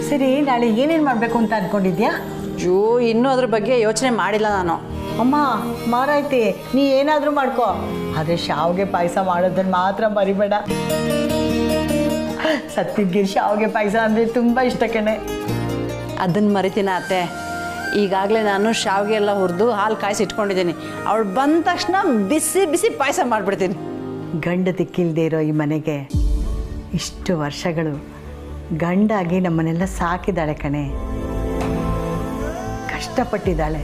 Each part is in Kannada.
ಸರಿ ನಾಳೆ ಏನೇನು ಮಾಡಬೇಕು ಅಂತ ಅಂದ್ಕೊಂಡಿದ್ಯಾ? ಅಯ್ಯೋ ಇನ್ನೂ ಅದ್ರ ಬಗ್ಗೆ ಯೋಚನೆ ಮಾಡಿಲ್ಲ ನಾನು. ಅಮ್ಮ ಮಾರಾಯ್ತಿ, ನೀ ಏನಾದರೂ ಮಾಡ್ಕೋ, ಆದರೆ ಶಾವಿಗೆ ಪಾಯಸ ಮಾಡೋದನ್ನು ಮಾತ್ರ ಮರಿಬೇಡ. ಸತ್ತಿಗೆ ಶಾವಿಗೆ ಪಾಯಸ ಅಂದರೆ ತುಂಬ ಇಷ್ಟ ಕಣೆ. ಅದನ್ನು ಮರಿತೀನ ಅತ್ತೆ. ಈಗಾಗಲೇ ನಾನು ಶಾವಿಗೆ ಎಲ್ಲ ಹುರಿದು ಹಾಲು ಕಾಯಿಸಿ ಇಟ್ಕೊಂಡಿದ್ದೀನಿ. ಅವಳು ಬಂದ ತಕ್ಷಣ ಬಿಸಿ ಬಿಸಿ ಪಾಯಸ ಮಾಡಿಬಿಡ್ತೀನಿ. ಗಂಡ ದಿಕ್ಕಿಲ್ದೇ ಇರೋ ಈ ಮನೆಗೆ ಇಷ್ಟು ವರ್ಷಗಳು ಗಂಡಾಗಿ ನಮ್ಮನ್ನೆಲ್ಲ ಸಾಕಿದ್ದಾಳೆ ಕಣೆ, ಕಷ್ಟಪಟ್ಟಿದ್ದಾಳೆ.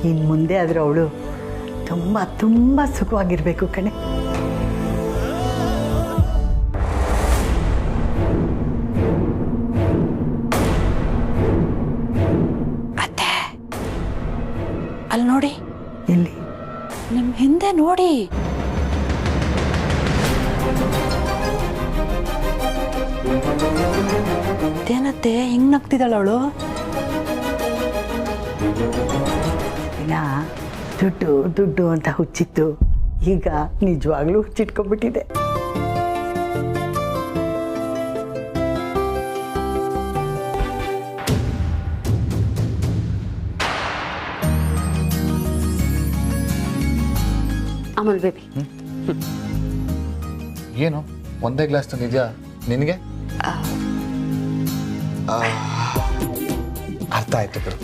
ಇನ್ನು ಮುಂದೆ ಆದರೂ ಅವಳು ತುಂಬ ತುಂಬ ಸುಖವಾಗಿರಬೇಕು ಕಣೆ. ಅತ್ತೆ ಅಲ್ಲಿ ನೋಡಿ, ಎಲ್ಲಿ? ನಿಮ್ಮ ಹಿಂದೆ ನೋಡಿ. ಏನತ್ತೆ ಹಿಂಗ್ ನಗ್ತಿದ್ದಾಳ ಅವಳು? ದಿನ ದುಡ್ಡು ದುಡ್ಡು ಅಂತ ಹುಚ್ಚಿತ್ತು, ಈಗ ನಿಜವಾಗ್ಲೂ ಹುಚ್ಚಿಟ್ಕೊಂಡ್ಬಿಟ್ಟಿದೆ. ಅಮಲ್ ಬೇಬಿ, ಏನು ಒಂದೇ ಗ್ಲಾಸ್ ತಂದಿದ್ಯಾ ನಿನಗೆ? ಅರ್ಥ ಆಯ್ತು ಬಿಡು.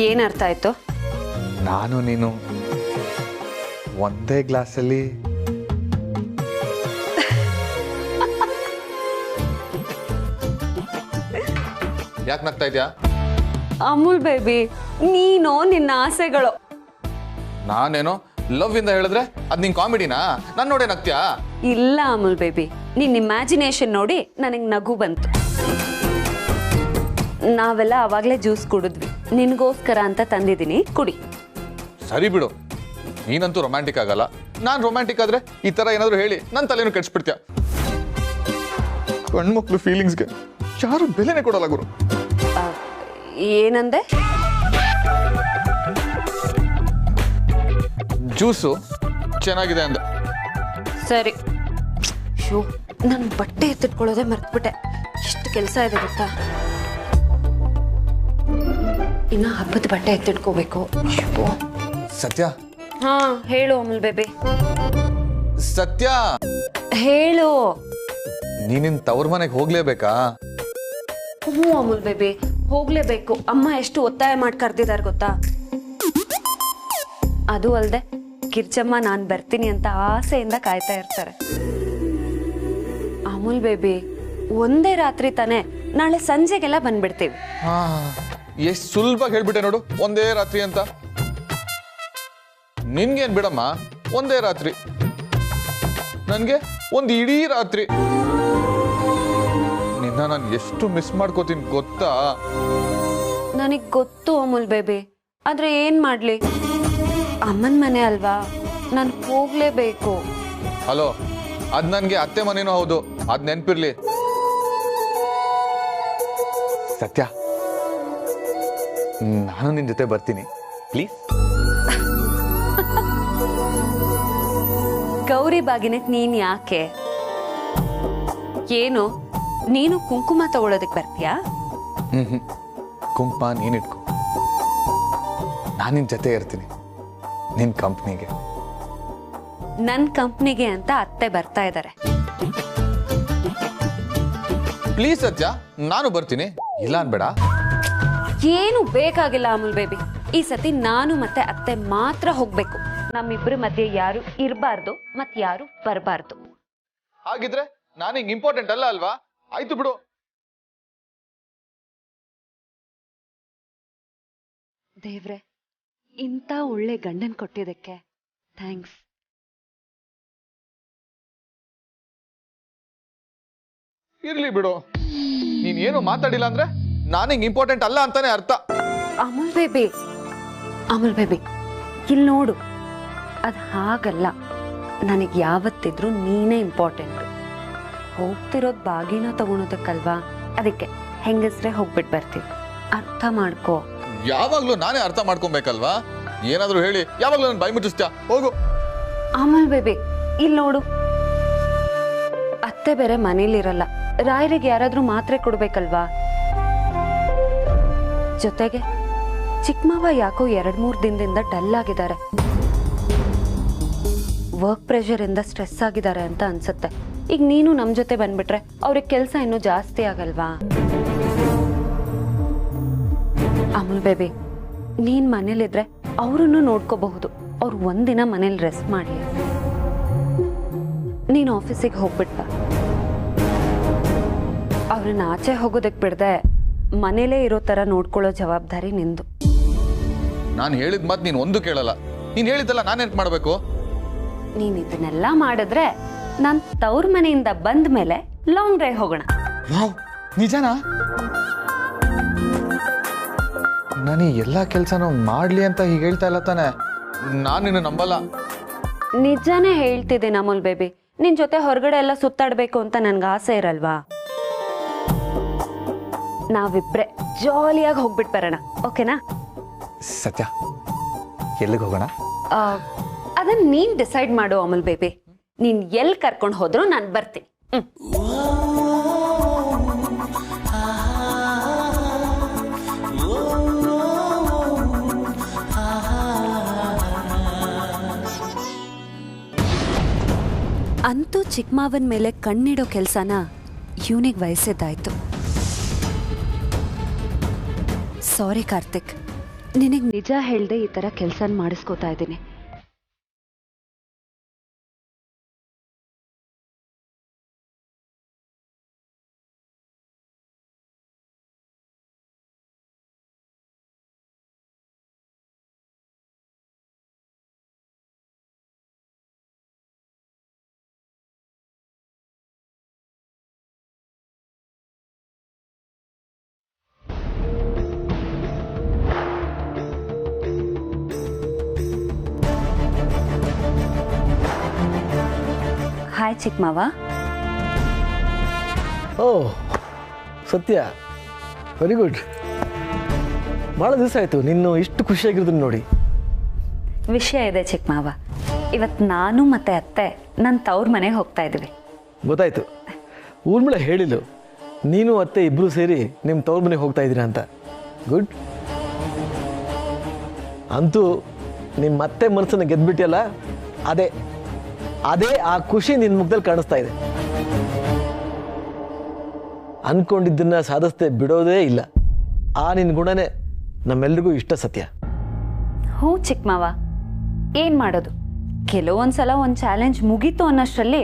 ಏನ್ ಅರ್ಥ ಆಯ್ತು? ನಾನು ನೀನು ಒಂದೇ ಗ್ಲಾಸಲ್ಲಿ ಯಾಕೆ ನಗ್ತಾ ಇದ್ಯಾ? ಅಮೂಲ್ ಬೇಬಿ, ನೀನು ನಿನ್ನ ಆಸೆಗಳು. ನಾನೇನೋ ಲವ್ ಇಂದ ಹೇಳಿದ್ರೆ ಅದ್ ನಿನ್ ಕಾಮಿಡಿನಾ? ನಾನು ನೋಡೇ ನಗ್ತ್ಯಾ? ಇಲ್ಲ ಅಮೂಲ್ ಬೇಬಿ, ನಿನ್ನ ಇಮ್ಯಾಜಿನೇಷನ್ ನೋಡಿ ನನಗೆ ನಗು ಬಂತು. ನಾವೆಲ್ಲ ಅವಾಗಲೇ ಜ್ಯೂಸ್ ಕುಡಿದ್ವಿ, ನಿನಗೋಸ್ಕರ ಅಂತ ತಂದಿದ್ದೀನಿ, ಕುಡಿ. ಸರಿ ಬಿಡು, ನೀನಂತೂ ರೊಮ್ಯಾಂಟಿಕ್ ಆಗಲ್ಲ. ನಾನು ರೊಮ್ಯಾಂಟಿಕ್ ಆದ್ರೆ ಈ ತರ ಏನಾದ್ರು ಹೇಳಿ ನನ್ನ ತಲೆನೂ ಕೆಡ್ಸ್ಬಿಡ್ತೀಯ. ಹೆಣ್ಮಕ್ಳು ಫೀಲಿಂಗ್ಸ್ಗೆ ಯಾರು ಬೆಲೆನೇ ಕೊಡಲ್ಲ ಗುರು. ಏನಂದೆ? ಜ್ಯೂಸು ಚೆನ್ನಾಗಿದೆ ಅಂದೆ. ಸರಿ. ಶೋ, ನನ್ನ ಬಟ್ಟೆ ಎತ್ತಿಟ್ಕೊಳ್ಳೋದೇ ಮರ್ತ್ಬಿಟ್ಟೆ. ಎಷ್ಟು ಕೆಲಸ ಇದೆ ಗೊತ್ತಾ? ಇನ್ನ ಹಬ್ಬದ ಬಟ್ಟೆ ಎತ್ತಿಟ್ಕೋಬೇಕು. ಸತ್ಯ? ಹಾ ಹೇಳು ಅಮೂಲ್ ಬೇಬಿ. ಸತ್ಯ ಹೇಳು. ನೀನಿನ್ ತವ್ರ ಮನೆಗೆ ಹೋಗ್ಲೇಬೇಕಾ? ಹ್ಞೂ ಅಮೂಲ್ ಬೇಬಿ, ಹೋಗ್ಲೇಬೇಕು. ಅಮ್ಮ ಎಷ್ಟು ಒತ್ತಾಯ ಮಾಡಿ ಕರ್ದಿದ್ದಾರೆ ಗೊತ್ತಾ? ಅದು ಅಲ್ಲದೆ ಕಿರ್ಚಮ್ಮ ನಾನು ಬರ್ತೀನಿ ಅಂತ ಆಸೆಯಿಂದ ಕಾಯ್ತಾ ಇರ್ತಾರೆ. ಅಮೂಲ್ ಬೇಬಿ, ಒಂದೇ ರಾತ್ರಿ ತಾನೆ, ನಾಳೆ ಸಂಜೆಗೆಲ್ಲ ಬಂದ್ಬಿಡ್ತೀವಿ. ಎಷ್ಟು ಸುಲಭ ಹೇಳ್ಬಿಟ್ಟೆ ನೋಡು, ಒಂದೇ ರಾತ್ರಿ ಅಂತ. ನಿನ್ಗೇನ್ ಬಿಡಮ್ಮ ಒಂದೇ ರಾತ್ರಿ, ನನ್ಗೆ ಒಂದು ಇಡೀ ರಾತ್ರಿ. ನಿನ್ನ ನಾನು ಎಷ್ಟು ಮಿಸ್ ಮಾಡ್ಕೋತೀನಿ ಗೊತ್ತಾ? ನನಗ್ ಗೊತ್ತು ಅಮೂಲ್ ಬೇಬಿ, ಆದ್ರೆ ಏನ್ ಮಾಡ್ಲಿ, ಅಮ್ಮನ ಮನೆ ಅಲ್ವಾ, ನಾನು ಹೋಗ್ಲೇಬೇಕು. ಹಲೋ, ಅದ್ ನನ್ಗೆ ಅತ್ತೆ ಮನೇನೂ ಹೌದು, ಅದ್ ನೆನ್ಪಿರ್ಲಿ. ಸತ್ಯ, ನಾನು ನಿನ್ ಜೊತೆ ಬರ್ತೀನಿ ಪ್ಲೀಸ್. ಗೌರಿ ಬಾಗಿನಕ್ ನೀನ್ ಯಾಕೆ? ಏನು, ನೀನು ಕುಂಕುಮ ತಗೊಳ್ಳೋದಕ್ ಬರ್ತೀಯಾ? ಕುಂಕುಮ ನೀನಿಟ್ಕೊ, ನಾನು ನಿನ್ ಜೊತೆ ಇರ್ತೀನಿ ನಿನ್ ಕಂಪ್ನಿಗೆ. ನನ್ ಕಂಪ್ನಿಗೆ ಅಂತ ಅತ್ತೆ ಬರ್ತಾ ಇದ್ದಾರೆ. ಪ್ಲೀಸ್ ಸತ್ಯ, ನಾನು ಬರ್ತೀನಿ, ಇಲ್ಲ ಅನ್ಬೇಡ. ಏನು ಬೇಕಾಗಿಲ್ಲ ಅಮೂಲ್ ಬೇಬಿ, ಈ ಸತಿ ನಾನು ಮತ್ತೆ ಅತ್ತೆ ಮಾತ್ರ ಹೋಗ್ಬೇಕು. ನಮ್ಮಿಬ್ರ ಮಧ್ಯೆ ಯಾರು ಇರಬಾರ್ದು, ಮತ್ ಯಾರು ಬರಬಾರ್ದು. ಹಾಗಿದ್ರೆ ನಾನು ಹಿಂಗ್ ಇಂಪಾರ್ಟೆಂಟ್ ಅಲ್ಲ ಅಲ್ವಾ? ಆಯ್ತು ಬಿಡು. ದೇವ್ರೆ, ಇಂಥ ಒಳ್ಳೆ ಗಂಡನ್ ಕೊಟ್ಟಿದ್ದಕ್ಕೆ ಥ್ಯಾಂಕ್ಸ್. ಇರ್ಲಿ ಬಿಡು, ನೀನ್ ಏನು ಮಾತಾಡಿಲ್ಲ ಅಂದ್ರೆ ನಾನು ಹಿಂಗ್ ಇಂಪಾರ್ಟೆಂಟ್ ಅಲ್ಲ ಅಂತಾನೆ ಅರ್ಥ. ಅಮೂಲ್ ಬೇಬಿ, ಅಮೂಲ್ ಬೇಬಿ, ಇಲ್ಲಿ ನೋಡು, ಅದ್ ಹಾಗಲ್ಲ. ನನಗೆ ಯಾವತ್ತಿದ್ರು ನೀನೇ ಇಂಪಾರ್ಟೆಂಟ್. ಹೋಗ್ತಿರೋದ್ ಬಾಗಿನ ತಗೊಳೋದಕ್ಕಲ್ವಾ, ಅದಕ್ಕೆ ಹೆಂಗಸ್ರೆ ಹೋಗ್ಬಿಟ್ಟು ಬರ್ತೀವಿ, ಅರ್ಥ ಮಾಡ್ಕೋ. ಯಾವಾಗ್ಲೂ ನಾನೇ ಅರ್ಥ ಮಾಡ್ಕೊಬೇಕಲ್ವಾ? ಏನಾದ್ರೂ ಹೇಳಿ ಯಾವಾಗ್ಲೂ ನನ್ ಬಾಯಿ ಮುಚ್ಚಿಸ್ತ್ಯಾ? ಹೋಗು. ಅಮೂಲ್ ಬೇಬಿ, ಇಲ್ಲಿ ನೋಡು, ಅತ್ತೆ ಬೇರೆ ಮನೇಲಿರಲ್ಲ, ರಾಯರಿಗೆ ಯಾರಾದ್ರೂ ಮಾತ್ರೆ ಕೊಡ್ಬೇಕಲ್ವಾ? ಜೊತೆಗೆ ಚಿಕ್ಕಮಾವ ಯಾಕೋ 2-3 ದಿನದಿಂದ ಡಲ್ ಆಗಿದ್ದಾರೆ. ವರ್ಕ್ ಪ್ರೆಷರ್ ಇಂದ ಸ್ಟ್ರೆಸ್ ಆಗಿದ್ದಾರೆ ಅಂತ ಅನ್ಸುತ್ತೆ. ಈಗ ನೀನು ನಮ್ಮ ಜೊತೆ ಬಂದ್ಬಿಟ್ರೆ ಅವ್ರಿಗೆ ಕೆಲಸ ಇನ್ನೂ ಜಾಸ್ತಿ ಆಗಲ್ವಾ? ಅಮೂಲ್ ಬೇಬಿ, ನೀನ್ ಮನೇಲಿದ್ರೆ ಅವರನ್ನು ನೋಡ್ಕೋಬಹುದು. ಅವ್ರು ಒಂದಿನ ಮನೇಲಿ ರೆಸ್ಟ್ ಮಾಡಲಿ. ನೀನು ಆಫೀಸಿಗೆ ಹೋಗ್ಬಿಟ್ಟ ಅವ್ರನ್ನ ಆಚೆ ಹೋಗೋದಕ್ಕೆ ಬಿಡದೆ ಮನೇಲೇ ಇರೋ ಥರ ನೋಡ್ಕೊಳ್ಳೋ ಜವಾಬ್ದಾರಿ ನಿಂದು. ನಾನು ಹೇಳಿದ ಮಾತು ನೀನು ಒಂದು ಕೇಳಲ್ಲ. ನೀನು ಹೇಳಿದ್ದಲ್ಲ ನಾನೇನು ಮಾಡಬೇಕು? ನೀನ್ ಇದನ್ನೆಲ್ಲ ಮಾಡಿದ್ರೆ ನಾನ್ ತವ್ರ ಮನೆಯಿಂದ ಬಂದ ಮೇಲೆ ಲಾಂಗ್ ಡ್ರೈವ್ ಹೋಗೋಣ. ವಾವ್, ನಿಜನಾ? ನಾನು ಎಲ್ಲ ಕೆಲಸನೂ ಮಾಡ್ಲಿ ಅಂತ ಹೀಗೆ ಹೇಳ್ತಾ ಇಲ್ಲ ತಾನೆ? ನಾನು ನಿನ್ನ ನಂಬಲ್ಲ. ನಿಜಾನೇ ಹೇಳ್ತಿದ್ದೀನಿ ಅಮೂಲ್ ಬೇಬಿ. ನಿನ್ ಜೊತೆ ಹೊರಗಡೆ ಎಲ್ಲ ಸುತ್ತಾಡ್ಬೇಕು ಅಂತ ನನ್ಗೆ ಆಸೆ ಇರಲ್ವಾ? ನಾವಿಬ್ರೆ ಜಾಲಿಯಾಗಿ ಹೋಗ್ಬಿಟ್ಟು ಬರೋಣ, ಓಕೆನಾ? ಸತ್ಯ, ಎಲ್ಲಿಗೆ ಹೋಗೋಣ? ಅದನ್ನ ನೀನ್ ಡಿಸೈಡ್ ಮಾಡು ಅಮೂಲ್ ಬೇಬಿ. ನೀನ್ ಎಲ್ಲಿ ಕರ್ಕೊಂಡು ಹೋದ್ರು ನಾನು ಬರ್ತೀನಿ. ಅಂತೂ ಚಿಕ್ಕಮಾವನ್ ಮೇಲೆ ಕಣ್ಣಿಡೋ ಕೆಲಸನ ಇವನಿಗೆ ವಹಿಸಿದ್ದಾಯ್ತು. ಸಾರಿ ಕಾರ್ತಿಕ್, ನಿನಗೆ ನಿಜ ಹೇಳ್ದೆ ಈ ಥರ ಕೆಲಸ ಮಾಡಿಸ್ಕೋತಾ ಇದ್ದೀನಿ. ಹಾಯ್ ಚಿಕ್ಕಮಾವ. ಓ ಸತ್ಯ, ವೆರಿ ಗುಡ್. ಭಾಳ ದಿವಸ ಆಯಿತು ನಿನ್ನು ಇಷ್ಟು ಖುಷಿಯಾಗಿರೋದನ್ನ ನೋಡಿ. ವಿಷಯ ಇದೆ ಚಿಕ್ಕಮಾವ. ಇವತ್ತು ನಾನು ಮತ್ತೆ ಅತ್ತೆ ನನ್ನ ತವ್ರ ಮನೆಗೆ ಹೋಗ್ತಾ ಇದ್ದೀವಿ. ಗೊತ್ತಾಯ್ತು, ಊರ್ಮಿಳ ಹೇಳಿಲ್ಲ ನೀನು ಅತ್ತೆ ಇಬ್ಬರು ಸೇರಿ ನಿಮ್ಮ ತವ್ರ ಮನೆಗೆ ಹೋಗ್ತಾ ಇದ್ದೀರಾ ಅಂತ. ಗುಡ್. ಅಂತೂ ನಿಮ್ಮ ಅತ್ತೆ ಮನಸ್ಸನ್ನು ಗೆದ್ಬಿಟ್ಟಿಯಲ್ಲ, ಅದೇ ಅದೇ ಆ ಖುಷಿ ನಿನ್ನ ಮುಖದಲ್ಲಿ ಕಾಣಿಸ್ತಾ ಇದೆ. ಅನ್ಕೊಂಡಿದ್ದನ್ನ ಸಾಧಿಸದೆ ಬಿಡೋದೇ ಇಲ್ಲ. ಆ ನಿನ್ನ ಗುಣನೇ ನಮ್ಮೆಲ್ರಿಗೂ ಇಷ್ಟ ಸತ್ಯ. ಹ್ಞೂ ಚಿಕ್ಕಮಾವ, ಏನು ಮಾಡೋದು, ಕೆಲವೊಂದ್ಸಲ ಒಂದು ಚಾಲೆಂಜ್ ಮುಗೀತು ಅನ್ನೋಷ್ಟರಲ್ಲಿ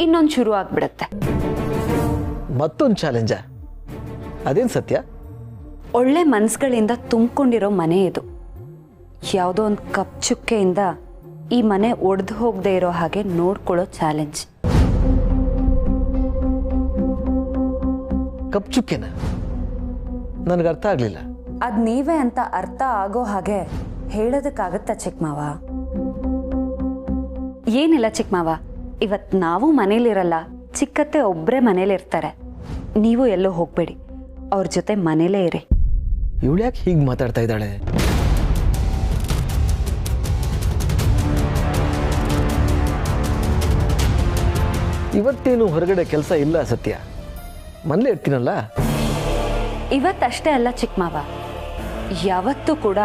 ಇನ್ನೊಂದು ಶುರು ಆಗ್ಬಿಡುತ್ತೆ. ಮತ್ತೊಂದು ಚಾಲೆಂಜಾ? ಅದೇನು ಸತ್ಯ? ಒಳ್ಳೆ ಮನ್ಸುಗಳಿಂದ ತುಂಬಿಕೊಂಡಿರೋ ಮನೆ ಇದು. ಯಾವುದೋ ಒಂದು ಕಪ್ ಚುಕ್ಕೆಯಿಂದ ಈ ಮನೆ ಒಡೆದು ಹೋಗದೆ ಇರೋ ಹಾಗೆ ನೋಡ್ಕೊಳ್ಳೋ ಚಾಲೆಂಜ್. ಕಪ್ ಚುಕ್ಕೆನ? ನನಗೆ ಅರ್ಥ ಆಗಲಿಲ್ಲ. ಅದು ನೀವೇ ಅಂತ ಅರ್ಥ ಆಗೋ ಹಾಗೆ ಹೇಳೋದಕ್ಕಾಗತ್ತಾ ಚಿಕ್ಕಮಾವ? ಏನಿಲ್ಲ ಚಿಕ್ಕಮಾವ, ಇವತ್ತು ನಾವು ಮನೇಲಿರಲ್ಲ, ಚಿಕ್ಕತ್ತೆ ಒಬ್ಬರೇ ಮನೇಲಿರ್ತಾರೆ. ನೀವು ಎಲ್ಲೋ ಹೋಗಬೇಡಿ, ಅವ್ರ ಜೊತೆ ಮನೇಲೇ ಇರಿ. ಇವಳು ಯಾಕೆ ಹೀಗೆ ಮಾತಾಡ್ತಾ ಇದ್ದಾಳೆ? ಇವತ್ತೇನು ಹೊರಗಡೆ ಕೆಲಸ ಇಲ್ಲ ಸತ್ಯ, ಮನೇಲೇ ಇರ್ತೀನಲ್ಲ. ಇವತ್ತಷ್ಟೇ ಅಲ್ಲ ಚಿಕ್ಕಮಾವ, ಯಾವತ್ತೂ ಕೂಡ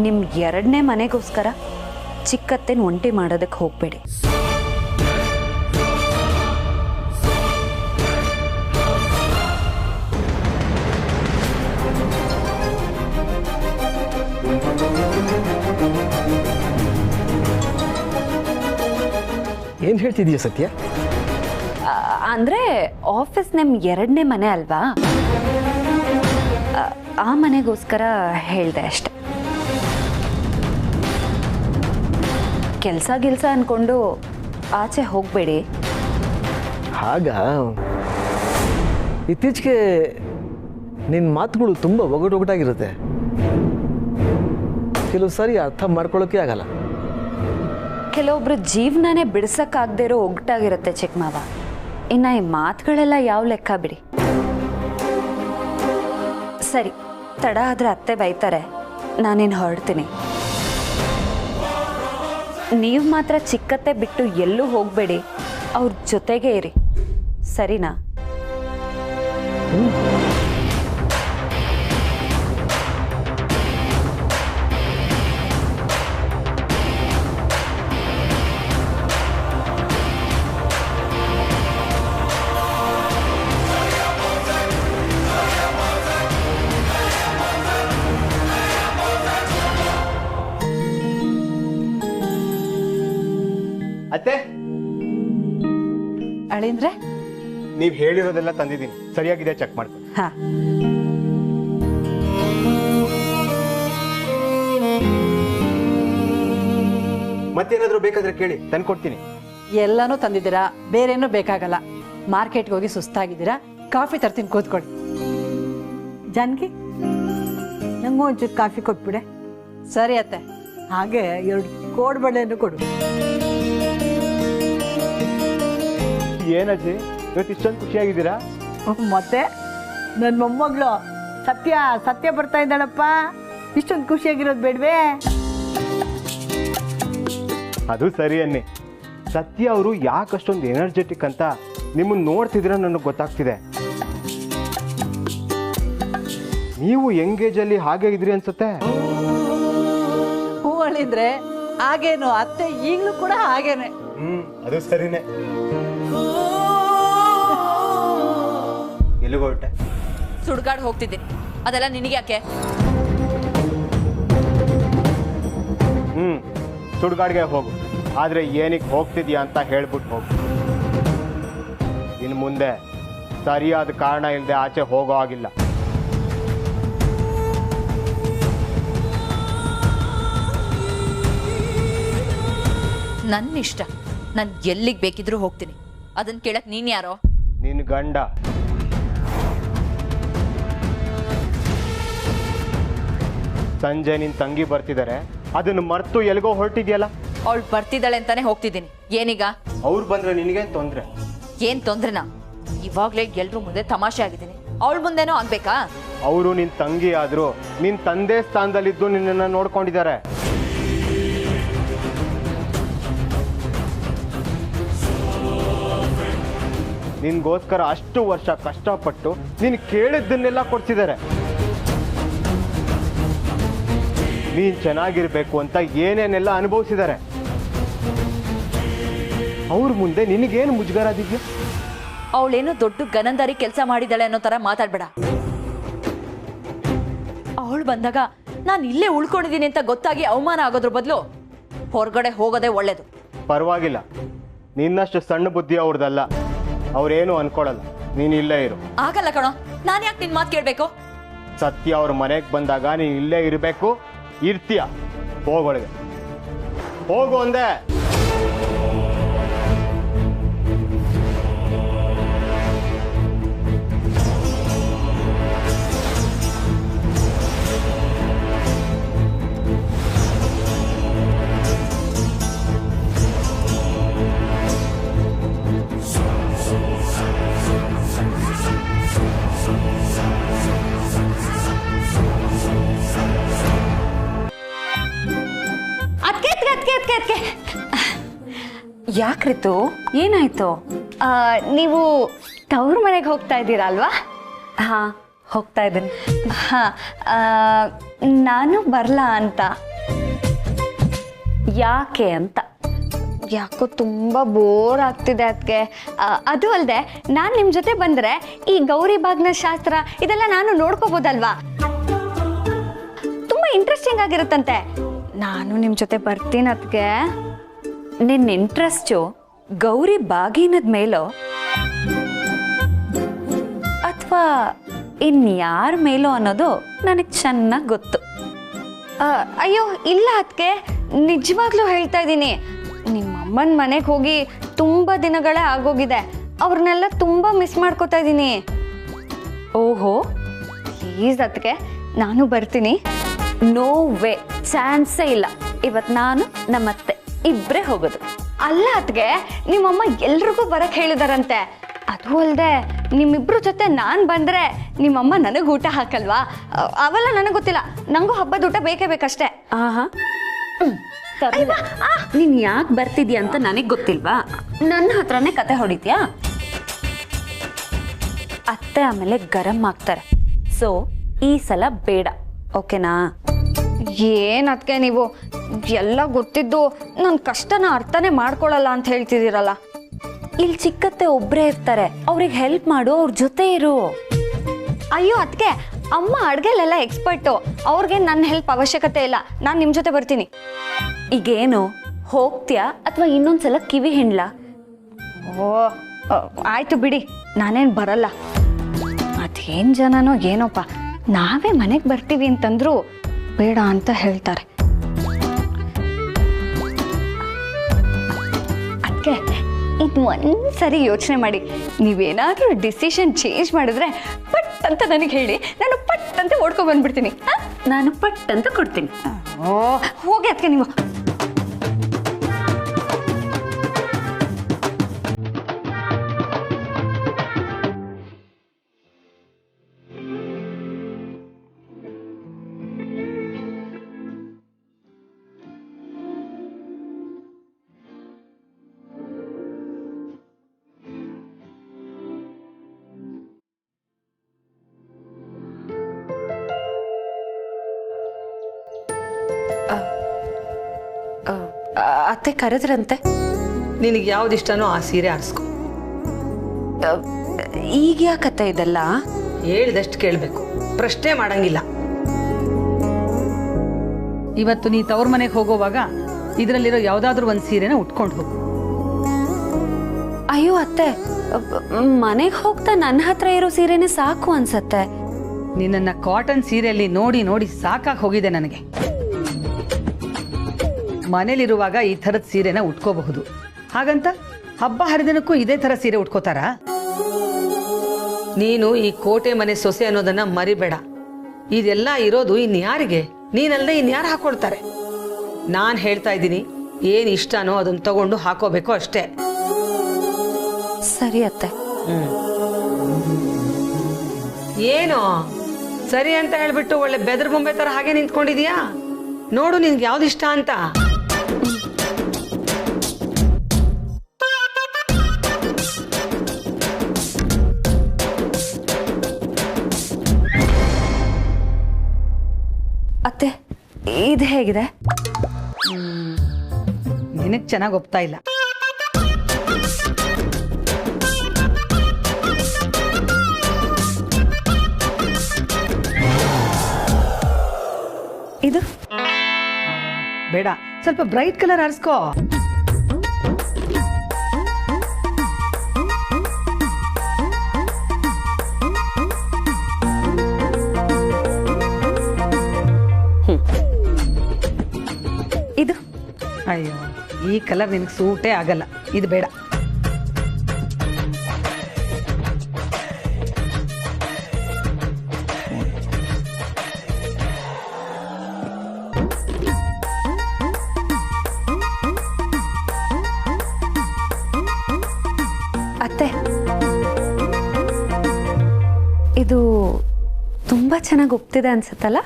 ನಿಮ್ಮ 2ನೇ ಮನೆಗೋಸ್ಕರ ಚಿಕ್ಕತ್ತೆನ ಒಂಟಿ ಮಾಡೋದಕ್ಕೆ ಹೋಗಬೇಡಿ. ಏನು ಹೇಳ್ತಿದೀಯ ಸತ್ಯ? ಅಂದರೆ ಆಫೀಸ್ ನಿಮ್ಮ 2ನೇ ಮನೆ ಅಲ್ವಾ, ಆ ಮನೆಗೋಸ್ಕರ ಹೇಳಿದೆ ಅಷ್ಟೆ. ಕೆಲಸ ಅಂದ್ಕೊಂಡು ಆಚೆ ಹೋಗಬೇಡಿ. ಹಾಗ ಇತ್ತೀಚೆಗೆ ನಿನ್ನ ಮಾತುಗಳು ತುಂಬ ಒಗಟೊಗಟಾಗಿರುತ್ತೆ. ಕೆಲವು ಸಾರಿ ಅರ್ಥ ಮಾಡ್ಕೊಳ್ಳೋಕೆ ಆಗಲ್ಲ. ಕೆಲವೊಬ್ರು ಜೀವನನೇ ಬಿಡಿಸೋಕ್ಕಾಗದೇ ಇರೋ ಒಗ್ಗಟ್ಟಾಗಿರುತ್ತೆ ಚಿಕ್ಕಮಾವ. ಇನ್ನು ಈ ಮಾತುಗಳೆಲ್ಲ ಯಾವ ಲೆಕ್ಕ ಬಿಡಿ. ಸರಿ, ತಡ ಆದರೆ ಅತ್ತೆ ಬೈತಾರೆ, ನಾನೇನು ಹೊರಡ್ತೀನಿ. ನೀವು ಮಾತ್ರ ಚಿಕ್ಕತ್ತೆ ಬಿಟ್ಟು ಎಲ್ಲೂ ಹೋಗಬೇಡಿ, ಅವ್ರ ಜೊತೆಗೆ ಇರಿ, ಸರಿನಾ? ಅಳಿಂದ್ರೆ ನೀವು ಹೇಳಿರೋದೆಲ್ಲ ತಂದಿದ್ದೀನಿ, ಸರಿಯಾಗಿದೆ, ಚೆಕ್ ಮಾಡ್ತೀನಿ. ಹಾ ಮತ್ತೇನಾದರೂ ಬೇಕಾದ್ರೆ ಕೇಳಿ, ತಂದ್ಕೊಡ್ತೀನಿ. ಎಲ್ಲಾನು ತಂದಿದ್ದೀರಾ, ಬೇರೇನೂ ಬೇಕಾಗಲ್ಲ. ಮಾರ್ಕೆಟ್ಗೆ ಹೋಗಿ ಸುಸ್ತಾಗಿದ್ದೀರಾ, ಕಾಫಿ ತರ್ತೀನಿ, ಕೂತ್ಕೊಳ್ಳಿ. ಜಾನಕಿ, ನಂಗೂ ಒಂಚೂರು ಕಾಫಿ ಕೊಟ್ಬಿಡೆ. ಸರಿ ಅತ್ತೆ. ಹಾಗೆ 2 ಕೋಡ್ಬಳೆಯನ್ನು ಕೊಡು. ಏನಜ್ಜಿ ಇವತ್ತು ಇಷ್ಟೊಂದು ಖುಷಿಯಾಗಿದ್ದೀರಾ? ಮತ್ತೆ ನನ್ನ ಮೊಮ್ಮಗಳು ಸತ್ಯ ಬರ್ತಾ ಇದ್ದಾಳಪ್ಪ, ಇಷ್ಟೊಂದು ಖುಷಿಯಾಗಿರೋದು ಬೇಡವೇ? ಅದು ಸರಿ ಅನ್ನಿ. ಸತ್ಯ ಅವರು ಯಾಕಷ್ಟೊಂದು ಎನರ್ಜೆಟಿಕ್ ಅಂತ ನಿಮ್ಮನ್ನು ನೋಡ್ತಿದ್ರೆ ನನಗೆ ಗೊತ್ತಾಗ್ತಿದೆ. ನೀವು ಎಂಗೇಜಲ್ಲಿ ಹಾಗೆ ಇದ್ರಿ ಅನ್ಸುತ್ತೆ. ಹೂ ಅಳಿಂದ್ರೆ ಹಾಗೇನು, ಅತ್ತೆ ಈಗಲೂ ಕೂಡ ಹಾಗೇನೆ. ಅದು ಸರಿನೇ. ಎಲ್ಲಿಗೆ ಹೊರಟೆ? ಸುಡ್ಗಾಡ್ ಹೋಗ್ತಿದ್ದೀನಿ, ಅದೆಲ್ಲ ನಿನಗೆ ಯಾಕೆ? ಸುಡ್ಗಾಡ್ಗೆ ಹೋಗು, ಆದರೆ ಏನಕ್ಕೆ ಹೋಗ್ತಿದ್ಯಾ ಅಂತ ಹೇಳ್ಬಿಟ್ಟು ಹೋಗು. ಇನ್ನು ಮುಂದೆ ಸರಿಯಾದ ಕಾರಣ ಇಲ್ಲದೆ ಆಚೆ ಹೋಗೋ ಆಗಿಲ್ಲ. ನನ್ನ ಇಷ್ಟ, ನಾನು ಎಲ್ಲಿಗೆ ಬೇಕಿದ್ರೂ ಹೋಗ್ತೀನಿ. ಅದನ್ನ ಕೇಳಕ್ ನೀನ್ ಯಾರೋ? ನಿನ್ನ ಗಂಡ. ಸಂಜೆ ನಿನ್ನ ತಂಗಿ ಬರ್ತಿದ್ದಾರೆ, ಅದನ್ನು ಮರ್ತು ಎಲ್ಗೋ ಹೊರಟಿದ್ಯಲ್ಲ. ಅವಳು ಬರ್ತಿದ್ದಾಳೆ ಅಂತಾನೆ ಹೋಗ್ತಿದ್ದೀನಿ. ಏನೀಗ? ಅವ್ರು ಬಂದ್ರೆ ನಿನಗೇನು ತೊಂದರೆ? ಏನ್ ತೊಂದ್ರೆನಾ? ಇವಾಗ್ಲೇ ಎಲ್ರೂ ಮುಂದೆ ತಮಾಷೆ ಆಗಿದ್ದೀನಿ, ಅವಳ ಮುಂದೆನೂ ಆಗ್ಬೇಕಾ? ಅವರು ನಿನ್ನ ತಂಗಿ ಆದರೂ ನಿನ್ನ ತಂದೆ ಸ್ಥಾನದಲ್ಲಿದ್ದು ನಿನ್ನನ್ನು ನೋಡ್ಕೊಂಡಿದ್ದಾರೆ. ನಿನ್ಗೋಸ್ಕರ ಅಷ್ಟು ವರ್ಷ ಕಷ್ಟಪಟ್ಟು ನೀನು ಕೇಳಿದ್ದನ್ನೆಲ್ಲ ಕೊಡ್ತಿದ್ದಾರೆ. ನೀನು ಚೆನ್ನಾಗಿರ್ಬೇಕು ಅಂತ ಏನೇನೆಲ್ಲ ಅನುಭವಿಸಿದ್ದಾರೆ. ಅವ್ರ ಮುಂದೆ ನಿನಗೇನು ಮುಜುಗರ ಆಗಿದ್ಯಾ? ಅವಳೇನೋ ದೊಡ್ಡ ಗನಂದಾರಿ ಕೆಲಸ ಮಾಡಿದಾಳೆ ಅನ್ನೋ ತರ ಮಾತಾಡ್ಬೇಡ. ಅವಳು ಬಂದಾಗ ನಾನು ಇಲ್ಲೇ ಉಳ್ಕೊಂಡಿದ್ದೀನಿ ಅಂತ ಗೊತ್ತಾಗಿ ಅವಮಾನ ಆಗೋದ್ರ ಬದಲು ಹೊರಗಡೆ ಹೋಗೋದೇ ಒಳ್ಳೇದು. ಪರವಾಗಿಲ್ಲ, ನಿನ್ನಷ್ಟು ಸಣ್ಣ ಬುದ್ಧಿ ಅವ್ರದಲ್ಲ. ಅವ್ರೇನು ಅನ್ಕೊಳಲ್ಲ, ನೀನು ಇಲ್ಲೇ ಇರು. ಆಗಲ್ಲ ಕಣೋ, ನಾನು ಯಾಕೆ ನಿನ್ ಮಾತು ಕೇಳಬೇಕು? ಸತ್ಯ ಅವ್ರ ಮನೆಗೆ ಬಂದಾಗ ನೀನು ಇಲ್ಲೇ ಇರಬೇಕು. ಇರ್ತೀಯ? ಹೋಗೊಳಗೆ ಹೋಗು ಅಂದೆ. ಯಾಕ್ರಿತು, ಏನಾಯ್ತು? ನೀವು ತವ್ರ ಮನೆಗೆ ಹೋಗ್ತಾ ಇದ್ದೀರಾ ಅಲ್ವಾ? ಹಾ, ಹೋಗ್ತಾ ಇದ್ದೀನಿ. ಹಾ, ನಾನು ಬರಲಾ ಅಂತ. ಯಾಕೆ ಅಂತ? ಯಾಕೋ ತುಂಬ ಬೋರ್ ಆಗ್ತಿದೆ ಅದಕ್ಕೆ. ಅದು ಅಲ್ಲದೆ ನಾನು ನಿಮ್ಮ ಜೊತೆ ಬಂದರೆ ಈ ಗೌರಿ ಬಾಗ್ನ ಶಾಸ್ತ್ರ ಇದೆಲ್ಲ ನಾನು ನೋಡ್ಕೋಬೋದಲ್ವಾ? ತುಂಬ ಇಂಟ್ರೆಸ್ಟಿಂಗ್ ಆಗಿರುತ್ತಂತೆ. ನಾನು ನಿಮ್ಮ ಜೊತೆ ಬರ್ತೀನಿ ಅದಕ್ಕೆ. ನಿನ್ನ ಇಂಟ್ರೆಸ್ಟು ಗೌರಿ ಬಾಗಿನದ ಮೇಲೋ ಅಥವಾ ಇನ್ಯಾರ ಮೇಲೋ ಅನ್ನೋದು ನನಗೆ ಚೆನ್ನಾಗಿ ಗೊತ್ತು. ಅಯ್ಯೋ ಇಲ್ಲ ಅದಕ್ಕೆ, ನಿಜವಾಗ್ಲೂ ಹೇಳ್ತಾ ಇದ್ದೀನಿ. ನಿಮ್ಮಮ್ಮನ ಮನೆಗೆ ಹೋಗಿ ತುಂಬ ದಿನಗಳೇ ಆಗೋಗಿದೆ. ಅವ್ರನ್ನೆಲ್ಲ ತುಂಬ ಮಿಸ್ ಮಾಡ್ಕೋತಾ ಇದ್ದೀನಿ. ಓಹೋ, ಪ್ಲೀಸ್ ಅದಕ್ಕೆ ನಾನು ಬರ್ತೀನಿ. ನೋ ವೇ, ಚಾನ್ಸೇ ಇಲ್ಲ. ಇವತ್ತು ನಾನು ನಮ್ಮತ್ತೆ ಇಬ್ಬರೇ ಹೋಗೋದು. ಅಲ್ಲ ಅದಕ್ಕೆ, ನಿಮ್ಮಮ್ಮ ಎಲ್ರಿಗೂ ಬರಕ್ಕೆ ಹೇಳಿದಾರಂತೆ. ಅದು ಅಲ್ಲದೆ ನಿಮ್ಮಿಬ್ರ ಜೊತೆ ನಾನು ಬಂದರೆ ನಿಮ್ಮಮ್ಮ ನನಗೆ ಊಟ ಹಾಕಲ್ವಾ? ಅವೆಲ್ಲ ನನಗೆ ಗೊತ್ತಿಲ್ಲ. ನನಗೂ ಹಬ್ಬದ ಊಟ ಬೇಕೇ ಬೇಕಷ್ಟೇ. ಆಹಾ, ನೀನು ಯಾಕೆ ಬರ್ತಿದ್ಯಾ ಅಂತ ನನಗೆ ಗೊತ್ತಿಲ್ವಾ? ನನ್ನ ಹತ್ರನೇ ಕತೆ ಹೊಡಿತೀಯಾ? ಅತ್ತೆ ಆಮೇಲೆ ಗರಂ ಆಗ್ತಾರೆ. ಸೊ ಈ ಸಲ ಬೇಡ, ಓಕೆನಾ? ಏನದಕ್ಕೆ ನೀವು ಎಲ್ಲ ಗೊತ್ತಿದ್ದು ನನ್ನ ಕಷ್ಟನ ಅರ್ಥನೇ ಮಾಡ್ಕೊಳ್ಳಲ್ಲ ಅಂತ ಹೇಳ್ತಿದ್ದೀರಲ್ಲ. ಇಲ್ಲಿ ಚಿಕ್ಕತ್ತೆ ಒಬ್ಬರೇ ಇರ್ತಾರೆ, ಅವ್ರಿಗೆ ಹೆಲ್ಪ್ ಮಾಡು, ಅವ್ರ ಜೊತೆ ಇರು. ಅಯ್ಯೋ ಅದಕ್ಕೆ, ಅಮ್ಮ ಅಡುಗೆಲೆಲ್ಲ ಎಕ್ಸ್ಪರ್ಟು, ಅವ್ರಿಗೆ ನನ್ನ ಹೆಲ್ಪ್ ಅವಶ್ಯಕತೆ ಇಲ್ಲ. ನಾನು ನಿಮ್ಮ ಜೊತೆ ಬರ್ತೀನಿ. ಈಗೇನು ಹೋಗ್ತೀಯಾ ಅಥವಾ ಇನ್ನೊಂದ್ಸಲ ಕಿವಿ ಹಿಂಡ್ಲಾ? ಓ, ಆಯಿತು ಬಿಡಿ, ನಾನೇನು ಬರಲ್ಲ. ಅದೇನು ಜನನೋ ಏನೋಪ್ಪ, ನಾವೇ ಮನೆಗೆ ಬರ್ತೀವಿ ಅಂತಂದ್ರು ಬೇಡ ಅಂತ ಹೇಳ್ತಾರೆ. ಅದಕ್ಕೆ ಇದು ಒಂದ್ಸರಿ ಯೋಚನೆ ಮಾಡಿ, ನೀವೇನಾದರೂ ಡಿಸಿಷನ್ ಚೇಂಜ್ ಮಾಡಿದ್ರೆ ಪಟ್ ಅಂತ ನನಗೆ ಹೇಳಿ, ನಾನು ಪಟ್ ಅಂತ ಓಡ್ಕೊ ಬಂದ್ಬಿಡ್ತೀನಿ. ನಾನು ಪಟ್ ಅಂತ ಕೊಡ್ತೀನಿ. ಓ ಹೋಗಿ ಅದಕ್ಕೆ ನೀವು. ಅತ್ತೆ ಕರೆದ್ರಂತೆ. ನಿನಗೆ ಯಾವ್ದು ಇಷ್ಟನೋ ಆ ಸೀರೆ ಆರಿಸ್ಕೊ. ಈಗ ಯಾಕತ್ತೆ ಇದೆಲ್ಲ? ಹೇಳಿದಷ್ಟು ಕೇಳಬೇಕು, ಪ್ರಶ್ನೆ ಮಾಡಂಗಿಲ್ಲ. ಇವತ್ತು ನೀ ತವ್ರ ಮನೆಗೆ ಹೋಗೋವಾಗ ಇದರಲ್ಲಿರೋ ಯಾವುದಾದ್ರೂ ಒಂದು ಸೀರೆನ ಉಟ್ಕೊಂಡು ಹೋಗು. ಅಯ್ಯೋ ಅತ್ತೆ, ಮನೆಗೆ ಹೋಗ್ತಾ ನನ್ನ ಹತ್ರ ಇರೋ ಸೀರೆನೇ ಸಾಕು ಅನ್ಸತ್ತೆ. ನಿನ್ನನ್ನು ಕಾಟನ್ ಸೀರೆಯಲ್ಲಿ ನೋಡಿ ನೋಡಿ ಸಾಕಾಗಿ ಹೋಗಿದೆ ನನಗೆ. ಮನೇಲಿರುವಾಗ ಈ ಥರದ ಸೀರೆನ ಉಟ್ಕೋಬಹುದು, ಹಾಗಂತ ಹಬ್ಬ ಹರಿದಿನಕ್ಕೂ ಇದೇ ಥರ ಸೀರೆ ಉಟ್ಕೋತಾರ? ನೀನು ಈ ಕೋಟೆ ಮನೆ ಸೊಸೆ ಅನ್ನೋದನ್ನ ಮರಿಬೇಡ. ಇದೆಲ್ಲ ಇರೋದು ಇನ್ಯಾರಿಗೆ? ನೀನಲ್ಲದೆ ಇನ್ಯಾರು ಹಾಕೊಳ್ತಾರೆ? ನಾನು ಹೇಳ್ತಾ ಇದ್ದೀನಿ, ಏನು ಇಷ್ಟನೋ ಅದನ್ನ ತಗೊಂಡು ಹಾಕೋಬೇಕು ಅಷ್ಟೇ. ಸರಿ ಅತ್ತೆ. ಏನೋ ಸರಿ ಅಂತ ಹೇಳ್ಬಿಟ್ಟು ಒಳ್ಳೆ ಬೆದರ್ ಬೊಂಬೆ ಥರ ಹಾಗೆ ನಿಂತ್ಕೊಂಡಿದೀಯಾ? ನೋಡು ನಿನ್ಗೆ ಯಾವ್ದು ಇಷ್ಟ ಅಂತ. ಅತ್ತೆ ಇದು ಹೇಗಿದೆ? ನಿನಗೆ ಚೆನ್ನಾಗಿ ಒಪ್ತಾ ಇಲ್ಲ. ಇದು ಬೇಡ, ಸ್ವಲ್ಪ ಬ್ರೈಟ್ ಕಲರ್ ಆರಿಸ್ಕೋ. ಇದು ಅಯ್ಯೋ, ಈ ಕಲರ್ ನಿನಗೆ ಸೂಟೇ ಆಗಲ್ಲ, ಇದು ಬೇಡ. ಅತ್ತೆ ಇದು ತುಂಬಾ ಚೆನ್ನಾಗಿ ಒಪ್ತಿದೆ ಅನ್ಸುತ್ತಲ್ಲ?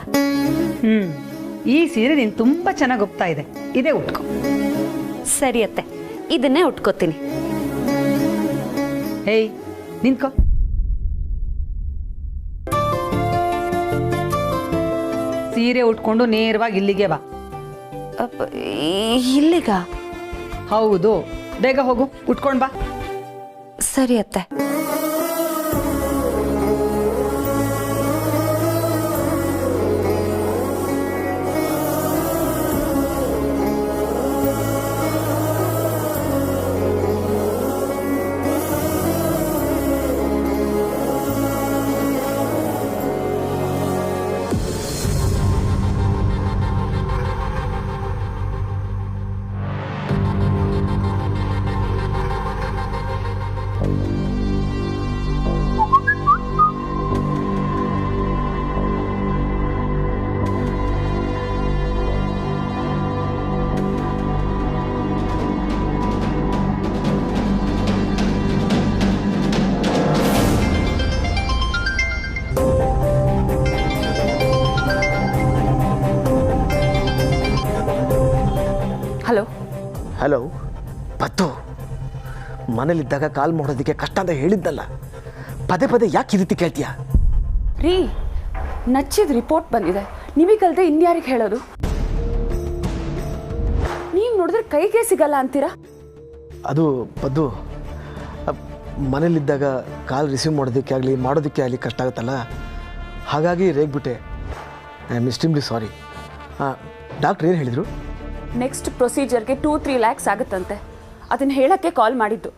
ಈ ಸೀರೆ ನೀನು ತುಂಬಾ ಚೆನ್ನಾಗಿ ಒಪ್ತಾ ಇದೆ, ಇದೇ ಉಟ್ಕೋ. ಸರಿ ಅತ್ತೆ, ಇದನ್ನೇ ಉಟ್ಕೋತೀನಿ. ಹೇಯ್ ನಿಂತ್ಕೋ. ಸೀರೆ ಉಟ್ಕೊಂಡು ನೇರವಾಗಿ ಇಲ್ಲಿಗೆ ಬಾ. ಇಲ್ಲಿಗ? ಹೌದು, ಬೇಗ ಹೋಗು, ಉಟ್ಕೊಂಡ್ ಬಾ. ಸರಿ ಅತ್ತೆ. ಹಲೋ ಹಲೋ ಪತ್ತು, ಮನೇಲಿದ್ದಾಗ ಕಾಲ್ ಮಾಡೋದಕ್ಕೆ ಕಷ್ಟ ಅಂತ ಹೇಳಿದ್ದಲ್ಲ, ಪದೇ ಪದೇ ಯಾಕೆ ಈ ರೀತಿ ಕೇಳ್ತೀಯ? ರೀ, ನಚ್ಚಿದ ರಿಪೋರ್ಟ್ ಬಂದಿದೆ, ನಿಮಗಲ್ದೆ ಇನ್ಯಾರಿಗೆ ಹೇಳೋದು? ನೀವು ನೋಡಿದ್ರೆ ಕೈಗೆ ಸಿಗಲ್ಲ ಅಂತೀರಾ? ಅದು ಪದ್ದು, ಮನೇಲಿದ್ದಾಗ ಕಾಲ್ ರಿಸೀವ್ ಮಾಡೋದಕ್ಕೆ ಆಗಲಿ ಮಾಡೋದಕ್ಕೆ ಆಗಲಿ ಕಷ್ಟ ಆಗುತ್ತಲ್ಲ, ಹಾಗಾಗಿ ರೇಗ್ಬಿಟ್ಟೆ. I am extremely sorry. Doctor ಏನು ಹೇಳಿದರು? ನೆಕ್ಸ್ಟ್ ಪ್ರೊಸೀಜರ್ಗೆ 2-3 ಲ್ಯಾಕ್ಸ್ ಆಗುತ್ತಂತೆ. ಅದನ್ನು ಹೇಳೋಕ್ಕೆ ಕಾಲ್ ಮಾಡಿದ್ದು.